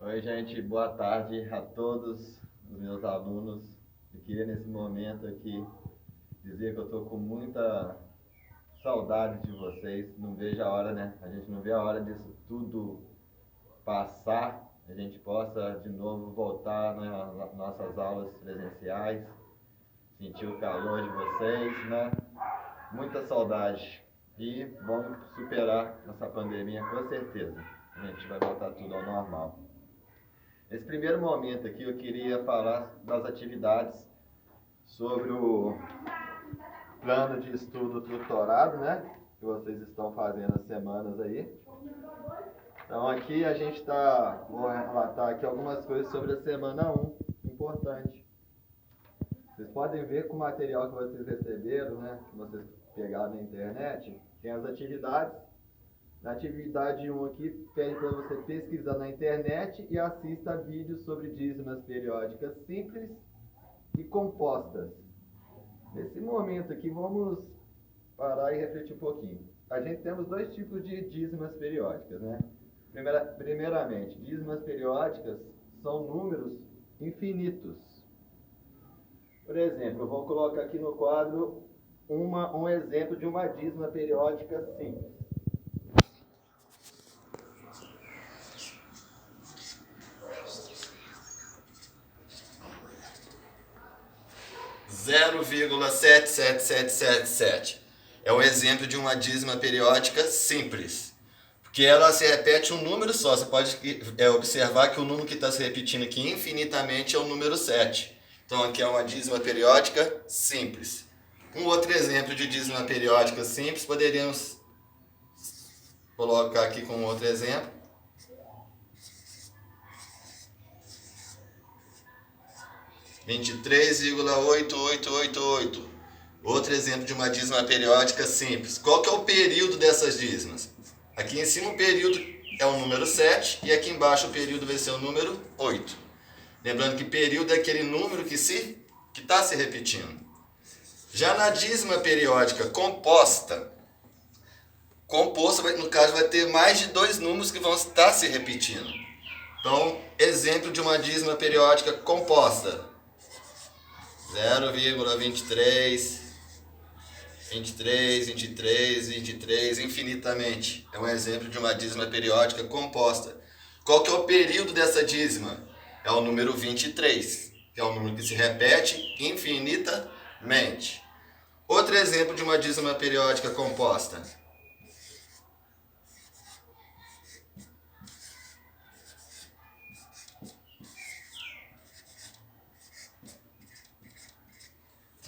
Oi, gente, boa tarde a todos os meus alunos. Eu queria nesse momento aqui dizer que eu estou com muita saudade de vocês. Não vejo a hora, né? A gente não vê a hora disso tudo passar, a gente possa de novo voltar nas nossas aulas presenciais, sentir o calor de vocês, né? Muita saudade. E vamos superar essa pandemia com certeza. A gente vai voltar tudo ao normal. Nesse primeiro momento aqui eu queria falar das atividades sobre o plano de estudo tutorado, né? Que vocês estão fazendo as semanas aí. Então aqui a gente vou relatar aqui algumas coisas sobre a semana 1, importante. Vocês podem ver com o material que vocês receberam, né? Que vocês pegaram na internet, tem as atividades. Na atividade 1 aqui, pede para você pesquisar na internet e assista vídeos sobre dízimas periódicas simples e compostas. Nesse momento aqui, vamos parar e refletir um pouquinho. A gente temos dois tipos de dízimas periódicas, né? Primeiramente, dízimas periódicas são números infinitos. Por exemplo, eu vou colocar aqui no quadro um exemplo de uma dízima periódica simples. 0,77777 é um exemplo de uma dízima periódica simples, porque ela se repete um número só. Você pode observar que o número que está se repetindo aqui infinitamente é o número 7. Então aqui é uma dízima periódica simples. Um outro exemplo de dízima periódica simples poderíamos colocar aqui com outro exemplo. 23,8888. Outro exemplo de uma dízima periódica simples. Qual que é o período dessas dízimas? Aqui em cima o período é o número 7 e aqui embaixo o período vai ser o número 8. Lembrando que período é aquele número que está se repetindo. Já na dízima periódica composta, no caso vai ter mais de dois números que vão estar se repetindo. Então, exemplo de uma dízima periódica composta. 0,23, 23, 23, 23, infinitamente. É um exemplo de uma dízima periódica composta. Qual que é o período dessa dízima? É o número 23, que é um número que se repete infinitamente. Outro exemplo de uma dízima periódica composta.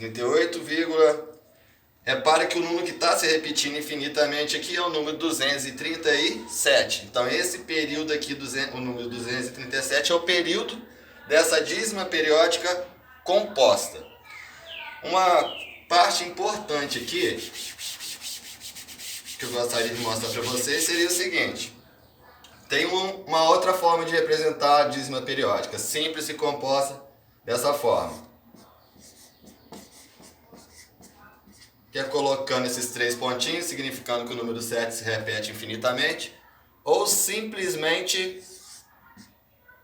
38, repara que o número que está se repetindo infinitamente aqui é o número 237. Então esse período aqui, o número 237, é o período dessa dízima periódica composta. Uma parte importante aqui, que eu gostaria de mostrar para vocês, seria o seguinte. Tem uma outra forma de representar a dízima periódica, simples e composta dessa forma. Que é colocando esses três pontinhos, significando que o número 7 se repete infinitamente, ou simplesmente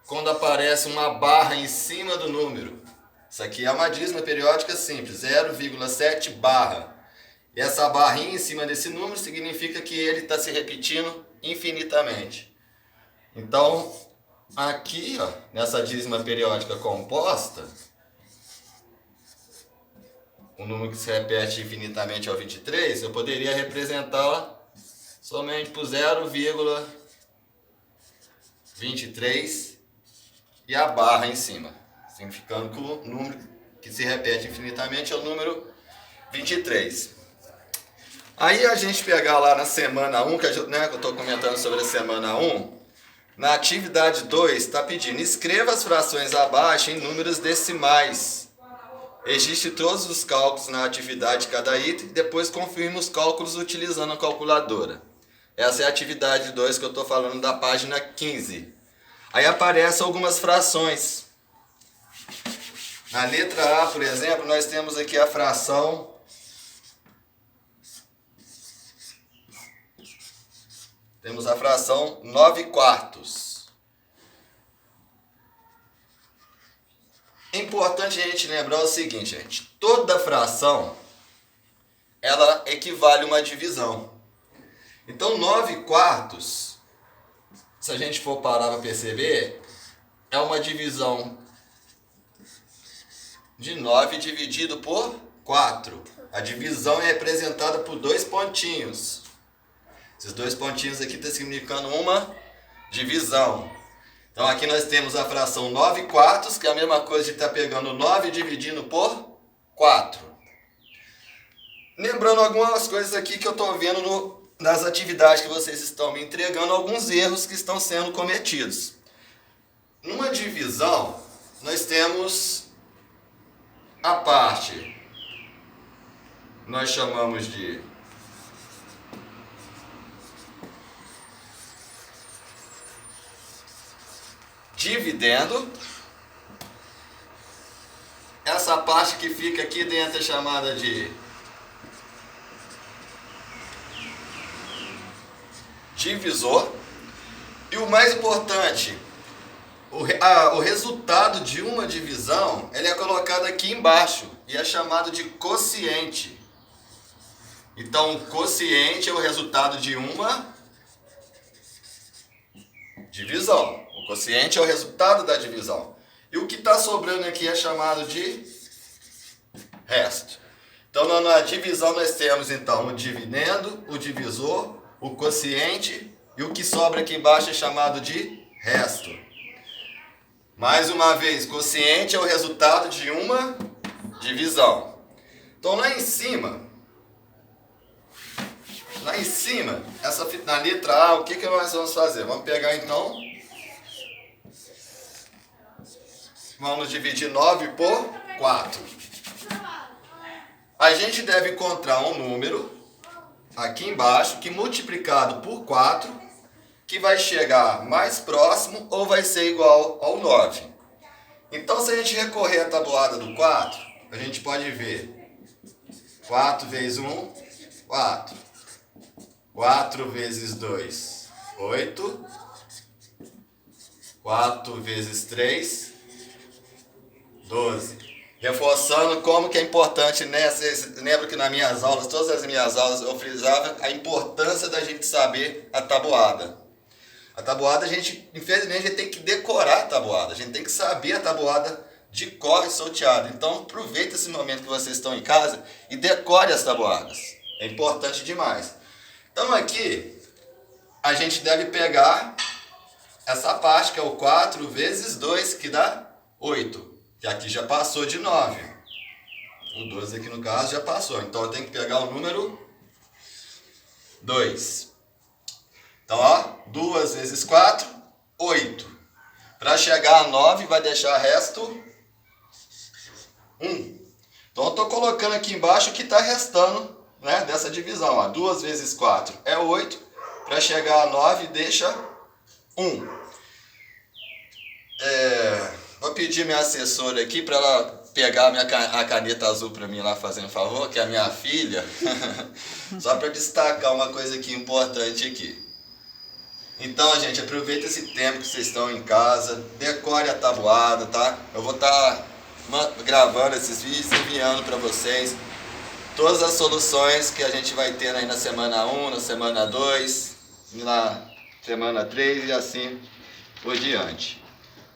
quando aparece uma barra em cima do número. Isso aqui é uma dízima periódica simples, 0,7 barra. E essa barrinha em cima desse número significa que ele está se repetindo infinitamente. Então, aqui, ó, nessa dízima periódica composta, o número que se repete infinitamente é o 23, eu poderia representá-la somente por 0,23 e a barra em cima, significando que o número que se repete infinitamente é o número 23. Aí a gente pegar lá na semana 1, que eu estou comentando sobre a semana 1, na atividade 2 está pedindo: escreva as frações abaixo em números decimais. Registre todos os cálculos na atividade de cada item e depois confirme os cálculos utilizando a calculadora. Essa é a atividade 2 que eu estou falando da página 15. Aí aparecem algumas frações. Na letra A, por exemplo, nós temos aqui a fração Temos a fração 9 quartos. É importante a gente lembrar o seguinte, gente. Toda fração, ela equivale a uma divisão. Então, 9/4, se a gente for parar para perceber, é uma divisão de 9 dividido por 4. A divisão é representada por 2 pontinhos. Esses 2 pontinhos aqui estão significando uma divisão. Então aqui nós temos a fração 9/4, que é a mesma coisa de estar pegando 9 dividindo por 4. Lembrando algumas coisas aqui que eu estou vendo nas atividades que vocês estão me entregando, alguns erros que estão sendo cometidos. Numa divisão, nós temos a parte, nós chamamos de dividendo. Essa parte que fica aqui dentro é chamada de divisor. E o mais importante, o resultado de uma divisão, ele é colocado aqui embaixo e é chamado de quociente. Então, o quociente é o resultado de uma divisão. O quociente é o resultado da divisão. E o que está sobrando aqui é chamado de resto. Então, na divisão nós temos então o dividendo, o divisor, o quociente, e o que sobra aqui embaixo é chamado de resto. Mais uma vez, quociente é o resultado de uma divisão. Então lá em cima, na letra A, o que nós vamos fazer? Vamos pegar então, vamos dividir 9 por 4. A gente deve encontrar um número aqui embaixo que multiplicado por 4, que vai chegar mais próximo ou vai ser igual ao 9. Então, se a gente recorrer à tabuada do 4, a gente pode ver 4 vezes 1, 4. 4 vezes 2, 8. 4 vezes 3, 12. Reforçando como que é importante, né? Vocês lembram que nas minhas aulas, todas as minhas aulas, eu frisava a importância da gente saber a tabuada. A tabuada, infelizmente, a gente tem que decorar a tabuada. A gente tem que saber a tabuada de cor e salteado. Então, aproveita esse momento que vocês estão em casa e decore as tabuadas. É importante demais. Então, aqui, a gente deve pegar essa parte, que é o 4 vezes 2, que dá 8. Que aqui já passou de 9. O 12 aqui, no caso, já passou. Então, eu tenho que pegar o número 2. Então, ó, 2 vezes 4, 8. Para chegar a 9, vai deixar resto 1. Então, eu estou colocando aqui embaixo o que está restando, né, dessa divisão. Ó. 2 vezes 4 é 8. Para chegar a 9, deixa 1. Vou pedir minha assessora aqui para ela pegar a caneta azul para mim lá, fazendo um favor, que é a minha filha. Só para destacar uma coisa aqui importante aqui. Então, gente, aproveita esse tempo que vocês estão em casa, decore a tabuada, tá? Eu vou estar gravando esses vídeos e enviando para vocês todas as soluções que a gente vai ter aí na semana 1, na semana 2, na semana 3 e assim por diante.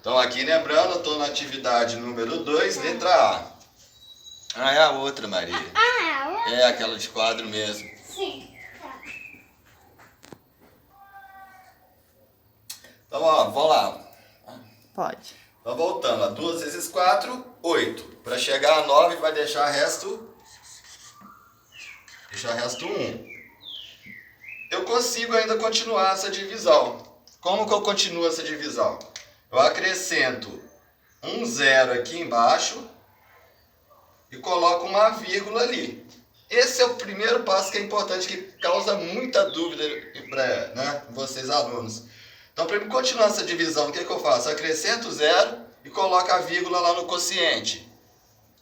Então, aqui lembrando, eu estou na atividade número 2, letra A. Ah, é a outra, Maria. É aquela de quadro mesmo. Sim. Então, ó, vamos lá. Pode. Então, voltando, ó, 2 vezes 4, 8. Para chegar a 9, vai deixar resto 1. Eu consigo ainda continuar essa divisão. Como que eu continuo essa divisão? Eu acrescento um 0 aqui embaixo e coloco uma vírgula ali. Esse é o primeiro passo que é importante, que causa muita dúvida para, né, vocês alunos. Então, para continuar essa divisão, o que eu faço? Eu acrescento 0 e coloco a vírgula lá no quociente,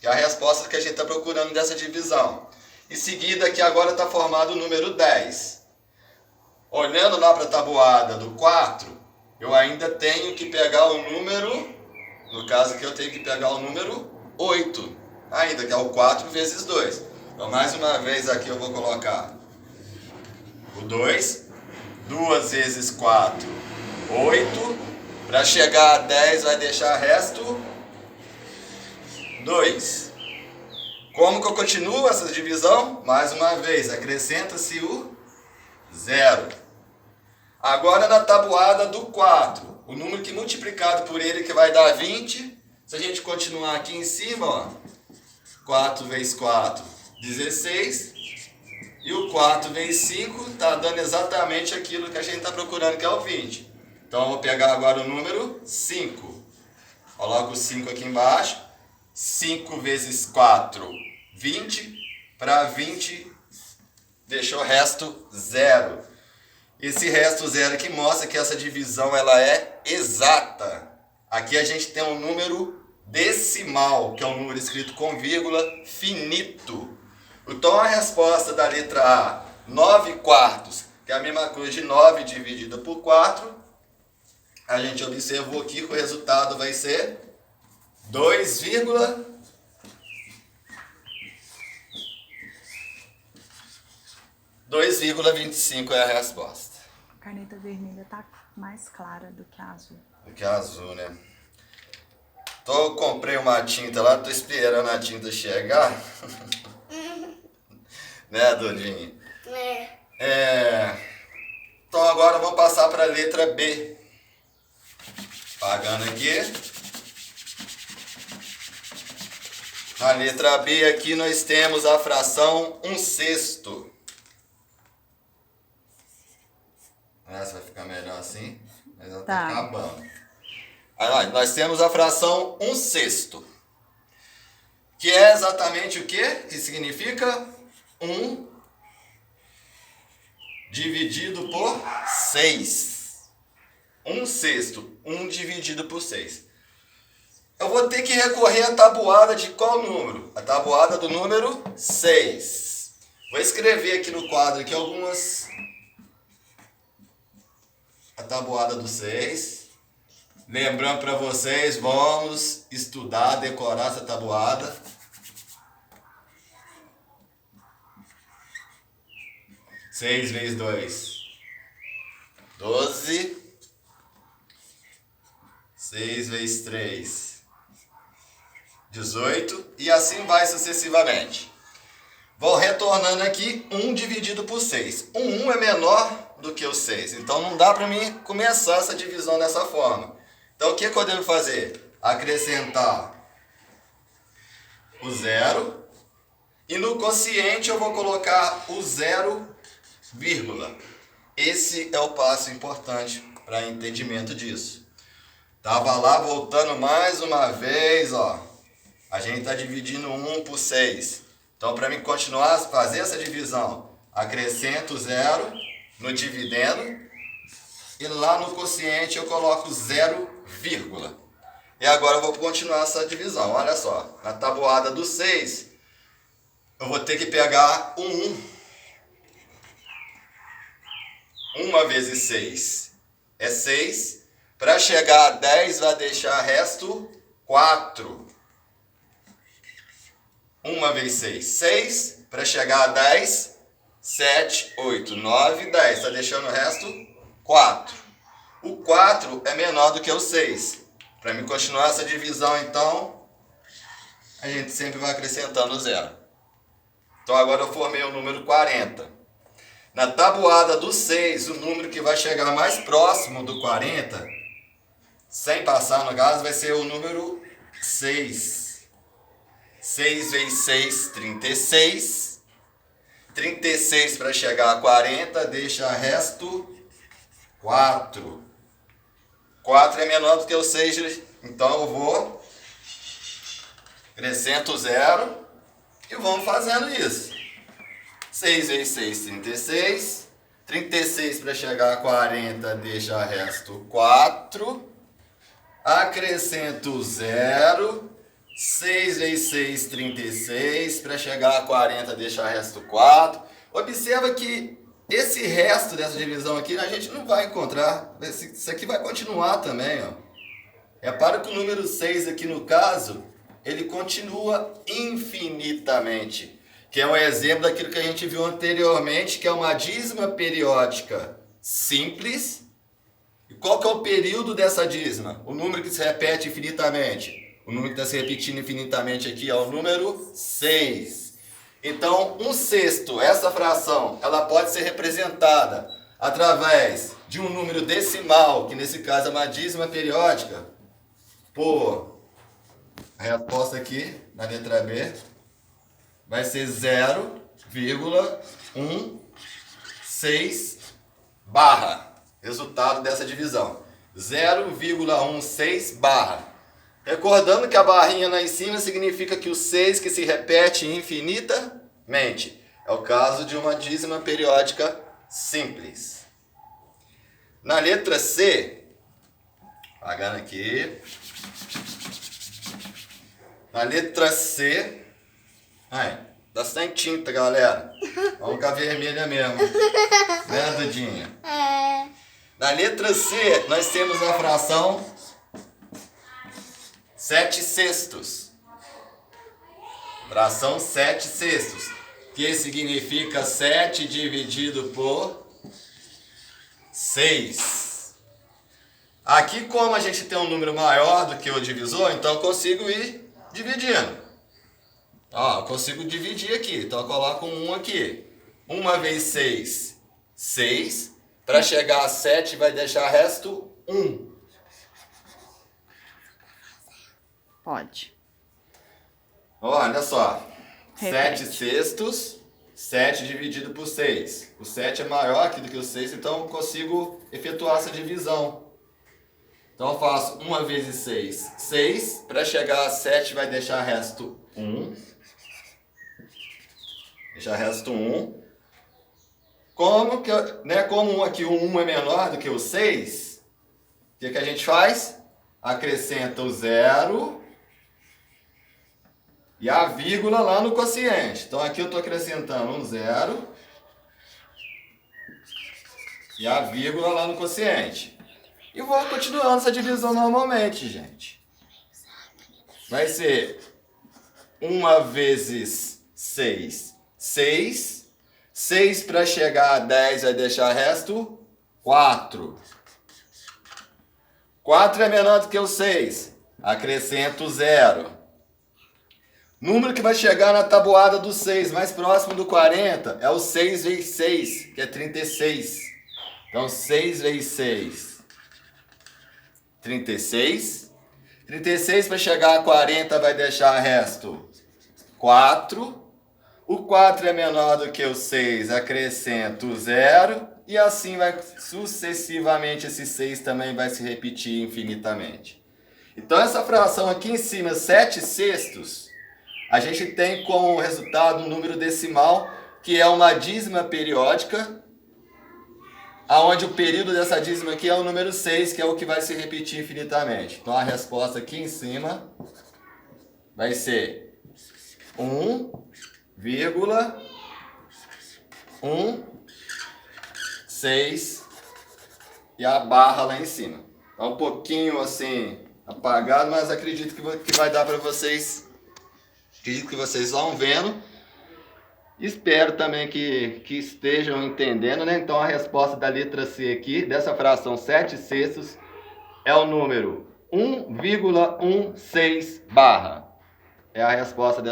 que é a resposta que a gente está procurando dessa divisão. Em seguida, aqui agora está formado o número 10. Olhando lá para a tabuada do 4, eu ainda tenho que pegar o número No caso aqui eu tenho que pegar o número 8, ainda, que é o 4 vezes 2. Então mais uma vez aqui eu vou colocar o 2, 2 vezes 4, 8. Para chegar a 10 vai deixar resto 2. Como que eu continuo essa divisão? Mais uma vez, acrescenta-se o 0. Agora na tabuada do 4, o número que multiplicado por ele que vai dar 20. Se a gente continuar aqui em cima, ó, 4 vezes 4, 16. E o 4 vezes 5 está dando exatamente aquilo que a gente está procurando, que é o 20. Então eu vou pegar agora o número 5. Coloco o 5 aqui embaixo. 5 vezes 4, 20. Para 20, deixou o resto 0. Esse resto 0 aqui mostra que essa divisão ela é exata. Aqui a gente tem um número decimal, que é um número escrito com vírgula finito. Então a resposta da letra A, 9 quartos, que é a mesma coisa de 9 dividido por 4, a gente observou aqui que o resultado vai ser 2,25 é a resposta. A caneta vermelha tá mais clara do que a azul. Do que a azul, né? Então eu comprei uma tinta lá, tô esperando a tinta chegar. Né, Dudinho? Então agora vamos passar para a letra B. Pagando aqui. Na letra B aqui nós temos a fração 1/6. Essa vai ficar melhor assim, mas ela tá acabando. Aí nós temos a fração 1/6. Que é exatamente o quê? Que significa 1 dividido por 6. 1/6. 1 dividido por 6. Eu vou ter que recorrer à tabuada de qual número? A tabuada do número 6. Vou escrever aqui no quadro aqui algumas... A tabuada do 6. Lembrando para vocês, vamos estudar, decorar essa tabuada. 6 vezes 2, 12. 6 vezes 3, 18. E assim vai sucessivamente. Vou retornando aqui, 1 dividido por 6. O 1 é menor do que o 6. Então não dá para mim começar essa divisão dessa forma. Então o que eu devo fazer? Acrescentar o 0. E no quociente eu vou colocar o 0, vírgula. Esse é o passo importante para entendimento disso. Tava lá, voltando mais uma vez, ó. A gente está dividindo 1 por 6. Então, para mim continuar a fazer essa divisão, acrescento 0 no dividendo. E lá no quociente eu coloco 0, vírgula. E agora eu vou continuar essa divisão. Olha só, na tabuada do 6, eu vou ter que pegar o 1. 1 vezes 6 é 6. Para chegar a 10 vai deixar resto 4. 1 vezes 6, 6. Para chegar a 10, 7, 8, 9, 10. Está deixando o resto 4. O 4 é menor do que o 6. Para mim continuar essa divisão, então, a gente sempre vai acrescentando 0. Então agora eu formei o número 40. Na tabuada do 6, o número que vai chegar mais próximo do 40, sem passar no caso, vai ser o número 6. 6 vezes 6, 36. 36 para chegar a 40, deixa resto 4. 4 é menor do que o 6, então eu vou, acrescento 0 e vamos fazendo isso. 6 vezes 6, 36. 36 para chegar a 40, deixa resto 4. Acrescento 0. 6 vezes 6, 36. Para chegar a 40, deixa resto 4. Observa que esse resto dessa divisão aqui a gente não vai encontrar. Isso aqui vai continuar também, ó. Repara que o número 6 aqui no caso, ele continua infinitamente, que é um exemplo daquilo que a gente viu anteriormente, que é uma dízima periódica simples. E qual que é o período dessa dízima? O número que se repete infinitamente. O número que está se repetindo infinitamente aqui é o número 6. Então, 1/6, essa fração, ela pode ser representada através de um número decimal, que nesse caso é uma dízima periódica, por a resposta aqui, na letra B, vai ser 0,16 barra. Resultado dessa divisão. 0,16 barra. Recordando que a barrinha lá em cima significa que o 6 que se repete infinitamente. É o caso de uma dízima periódica simples. Na letra C, apagando aqui. Na letra C. Ai, tá sem tinta, galera. Vamos com a vermelha mesmo. Né, Dudinha? Na letra C, nós temos a fração 7/6. Fração 7/6, que significa 7 dividido por 6. Aqui, como a gente tem um número maior do que o divisor, então eu consigo ir dividindo. Ó, eu consigo dividir aqui, então eu coloco um aqui. 1 vezes 6, 6. Para chegar a 7 vai deixar resto 1. Pode. Olha só. Repete. 7/6, 7 dividido por 6. O 7 é maior aqui do que o 6, então eu consigo efetuar essa divisão. Então eu faço 1 vezes 6, 6. Para chegar a 7 vai deixar resto 1. Deixar resto 1. Como aqui o 1 é menor do que o 6, o que a gente faz? Acrescenta o 0 e a vírgula lá no quociente. Então aqui eu estou acrescentando um 0 e a vírgula lá no quociente. E vou continuando essa divisão normalmente, gente. Vai ser 1 vezes 6, 6. 6 para chegar a 10 vai deixar resto 4. 4 é menor do que o 6. Acrescento o 0. Número que vai chegar na tabuada do 6, mais próximo do 40, é o 6 vezes 6, que é 36. Então, 6 vezes 6, 36. 36 para chegar a 40 vai deixar resto 4. O 4 é menor do que o 6, acrescento o 0. E assim vai sucessivamente, esse 6 também vai se repetir infinitamente. Então essa fração aqui em cima, 7/6, a gente tem como resultado um número decimal, que é uma dízima periódica, aonde o período dessa dízima aqui é o número 6, que é o que vai se repetir infinitamente. Então a resposta aqui em cima vai ser 1,16 e a barra lá em cima. Tá um pouquinho assim apagado, mas acredito que vai dar para vocês. Acredito que vocês vão vendo. Espero também que estejam entendendo, né? Então a resposta da letra C aqui, dessa fração 7/6, é o número 1,16 barra. É a resposta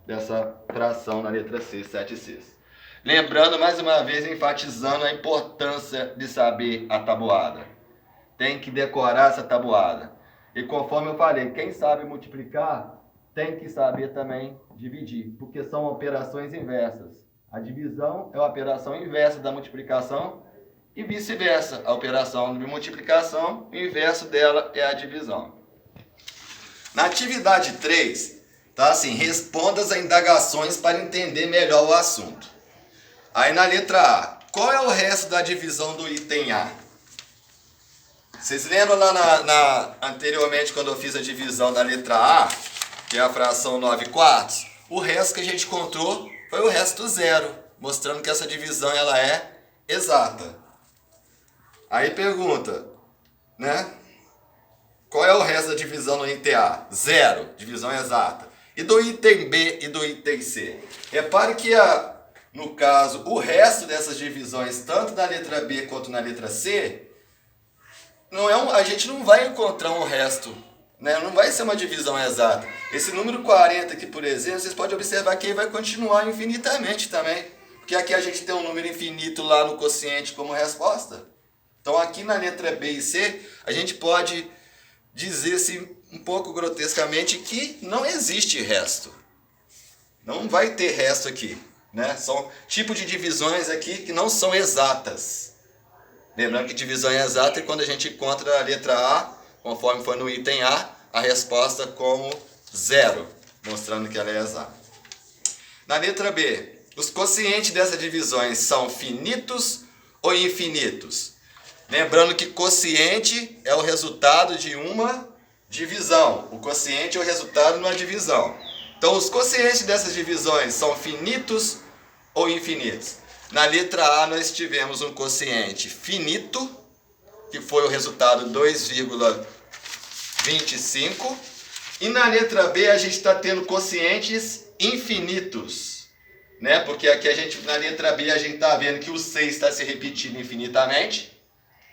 dessa fração na letra C, 7/6. Lembrando, mais uma vez, enfatizando a importância de saber a tabuada. Tem que decorar essa tabuada. E conforme eu falei, quem sabe multiplicar, tem que saber também dividir, porque são operações inversas. A divisão é a operação inversa da multiplicação e vice-versa. A operação de multiplicação, o inverso dela é a divisão. Na atividade 3, tá assim, responda as indagações para entender melhor o assunto. Aí na letra A, qual é o resto da divisão do item A? Vocês lembram lá anteriormente, quando eu fiz a divisão da letra A, que é a fração 9/4? O resto que a gente encontrou foi o resto zero, mostrando que essa divisão ela é exata. Aí pergunta, né? Qual é o resto da divisão no item A? 0, divisão exata. E do item B e do item C? Repare que, no caso, o resto dessas divisões, tanto na letra B quanto na letra C, a gente não vai encontrar um resto, né? Não vai ser uma divisão exata. Esse número 40 aqui, por exemplo, vocês podem observar que ele vai continuar infinitamente também. Porque aqui a gente tem um número infinito lá no quociente como resposta. Então aqui na letra B e C, a gente pode dizer assim, um pouco grotescamente, que não existe resto. Não vai ter resto aqui, né? São tipos de divisões aqui que não são exatas. Lembrando que divisão é exata é quando a gente encontra a letra A, conforme foi no item A resposta como 0, mostrando que ela é exata. Na letra B, os quocientes dessas divisões são finitos ou infinitos? Lembrando que quociente é o resultado de uma divisão. O quociente é o resultado de uma divisão. Então, os quocientes dessas divisões são finitos ou infinitos? Na letra A, nós tivemos um quociente finito, que foi o resultado 2,25. E na letra B, a gente está tendo quocientes infinitos, né? Porque aqui na letra B, a gente está vendo que o 6 está se repetindo infinitamente.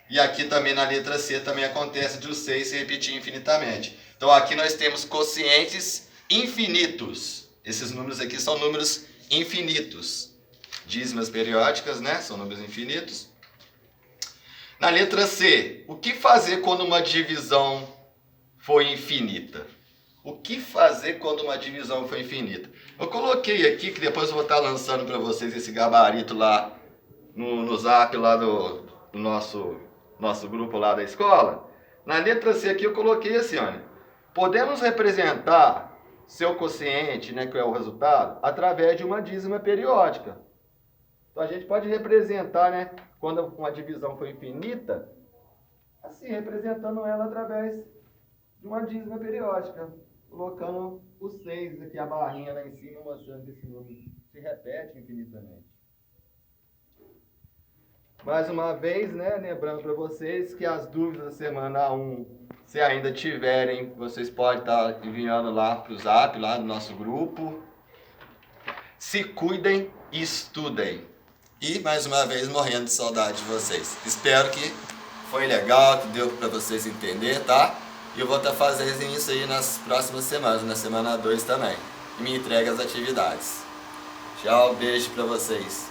E aqui também na letra C também acontece de o 6 se repetir infinitamente. Então aqui nós temos quocientes infinitos. Esses números aqui são números infinitos. Dízimas periódicas, né? São números infinitos. Na letra C, o que fazer quando uma divisão for infinita? O que fazer quando uma divisão for infinita? Eu coloquei aqui, que depois eu vou estar lançando para vocês esse gabarito lá no zap lá do nosso grupo lá da escola. Na letra C aqui eu coloquei assim, olha. Podemos representar seu quociente, né, que é o resultado, através de uma dízima periódica. Então a gente pode representar, né, quando uma divisão for infinita, assim, representando ela através de uma dízima periódica. Colocando o 6 aqui, a barrinha lá em cima, mostrando que esse número se repete infinitamente. Mais uma vez, né, lembrando para vocês que as dúvidas da semana 1, se ainda tiverem, vocês podem estar enviando lá para o zap, lá no nosso grupo. Se cuidem e estudem. E, mais uma vez, morrendo de saudade de vocês. Espero que foi legal, que deu para vocês entender, tá? E eu vou estar fazendo isso aí nas próximas semanas, na semana 2 também. E me entregue as atividades. Tchau, beijo para vocês.